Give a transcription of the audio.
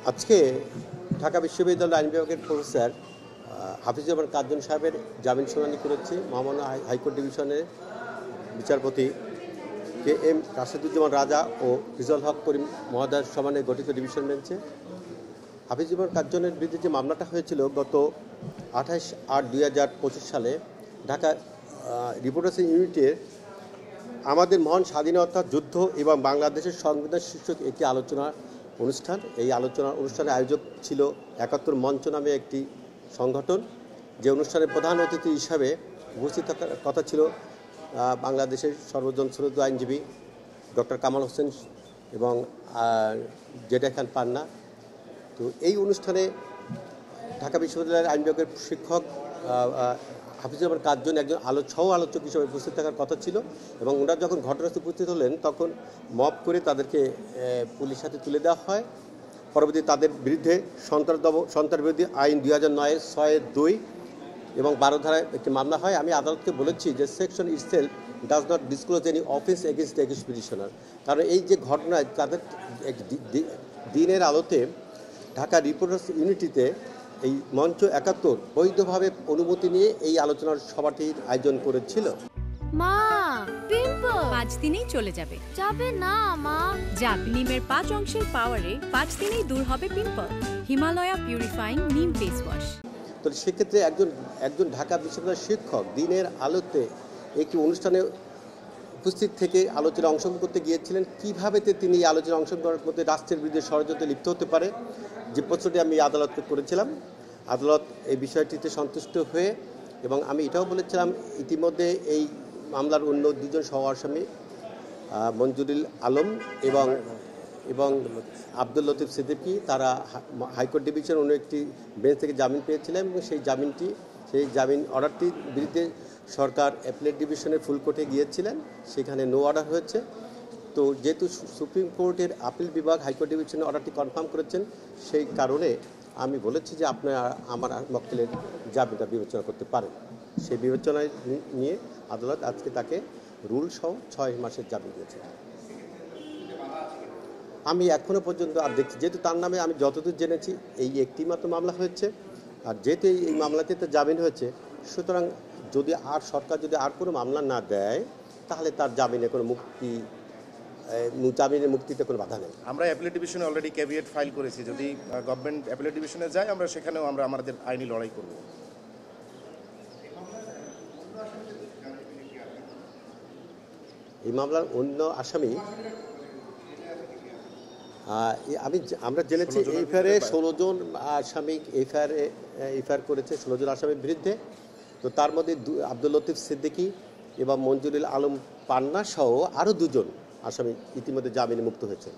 আজকে ঢাকা বিশ্ববিদ্যালয়ের আইন বিভাগের প্রফেসর হাফিজুর রহমান কার্জন সাহেবের জামিন শুনানি করেছে মহামান্য হাইকোর্ট ডিভিশনের বিচারপতি কে এম রাশেদুজ্জামান রাজা ও রিজল হক করিম মহোদয়ের সমানে গঠিত ডিভিশন বেঞ্চে। হাফিজুর রহমান কার্জনের বিরুদ্ধে যে মামলাটা হয়েছিল গত 28/8/2025 সালে ঢাকা রিপোর্টার্স ইউনিটের আমাদের মহান স্বাধীনতা যুদ্ধ এবং বাংলাদেশের সংবিধান শীর্ষক একটি আলোচনা অনুষ্ঠান। এই আলোচনা অনুষ্ঠানের আয়োজক ছিল ৭১ মঞ্চ নামে একটি সংগঠন, যে অনুষ্ঠানের প্রধান অতিথি হিসাবে উপস্থিত থাকার কথা ছিল বাংলাদেশের সর্বজন শ্রদ্ধেয় আইনজীবী ডক্টর কামাল হোসেন এবং জেডা খান পান্না। তো এই অনুষ্ঠানে ঢাকা বিশ্ববিদ্যালয়ের আইন বিভাগের শিক্ষক হাফিজুর রহমান কার্জন একজন আলোচক হিসেবে উপস্থিত থাকার কথা ছিল, এবং ওনারা যখন ঘটনাস্থলে উপস্থিত হলেন তখন মব করে তাদেরকে পুলিশ হাতে তুলে দেওয়া হয়। পরবর্তী তাদের বিরুদ্ধে সন্ত্রাস বিরোধী আইন 2009-এর 6-2 এবং 12 ধারায় একটি মামলা হয়। আমি আদালতকে বলেছি যে section itself does not disclose any offence against the accused petitioner, কারণ এই যে ঘটনায় তাদের দিনের আলোতে ঢাকা রিপোর্টার্স ইউনিটিতে এই মঞ্চ ৭১ বৈধভাবে অনুমতি নিয়ে এই আলোচনার সভাটির আয়োজন করেছিল। মা, পিম্পল 5 দিনেই চলে যাবে। যাবে না মা। যাবে নিমের 5 অংশের পাওয়ারে 5 দিনেই দূর হবে পিম্পল। হিমালয়া পিউরিফাইং নিম ফেস ওয়াশ। তো সেক্ষেত্রে একজন ঢাকা বিশ্ববিদ্যালয়ের শিক্ষক দিনের আলোতে একটি অনুষ্ঠানে উপস্থিত থেকে আলোচনায় অংশগ্রহণ করতে গিয়েছিলেন। কীভাবে তিনি এই আলোচনায় অংশগ্রহণের মধ্যে রাষ্ট্রের বিরুদ্ধে ষড়যন্ত্রে লিপ্ত হতে পারে, যে প্রশ্নটি আমি আদালতকে করেছিলাম। আদালত এই বিষয়টিতে সন্তুষ্ট হয়ে, এবং আমি এটাও বলেছিলাম ইতিমধ্যে এই মামলার অন্য দুজন সহ আসামি মঞ্জুরুল আলম এবং আব্দুল লতিফ সিদ্দিকী, তারা হাইকোর্ট ডিভিশন অন্য একটি বেঞ্চ থেকে জামিন পেয়েছিলেন, এবং সেই জামিন অর্ডারটির বিরুদ্ধে সরকার অ্যাপিলেট ডিভিশনের ফুল কোর্টে গিয়েছিলেন, সেখানে নো অর্ডার হয়েছে। তো যেহেতু সুপ্রিম কোর্টের আপিল বিভাগ হাইকোর্ট ডিভিশনের অর্ডারটি কনফার্ম করেছেন, সেই কারণে আমি বলেছি যে আপনারা আমার মক্কেলের জামিনটা বিবেচনা করতে পারেন। সেই বিবেচনায় নিয়ে আদালত আজকে তাকে রুল সহ 6 মাসের জামিন দিয়েছে। আমি এখনও পর্যন্ত আর দেখছি, যেহেতু তার নামে আমি যতদূর জেনেছি এই একটি মাত্র মামলা হয়েছে, আর যেহেতু এই মামলাতে তো জামিন হয়েছে, সুতরাং যদি সরকার যদি আর কোনো মামলা না দেয় তাহলে তার জামিনের মুক্তিতে কোনো বাধা নেই। আমরা অ্যাপিলেট ডিভিশনে অলরেডি ক্যাভিয়েট ফাইল করেছি, যদি গভর্নমেন্ট অ্যাপিলেট ডিভিশনে যায় আমরা সেখানেও আমাদের আইনি লড়াই করব। এই মামলার অন্য আসামি আমরা জেনেছি এফআইআরে 16 জন আসামি এফআইআর করেছে 16 জন আসামির বিরুদ্ধে। তো তার মধ্যে আব্দুল লতিফ সিদ্দিকী এবং মঞ্জুরুল আলম পান্না সহ আরও 2 জন আসামি ইতিমধ্যে জামিনে মুক্ত হয়েছে।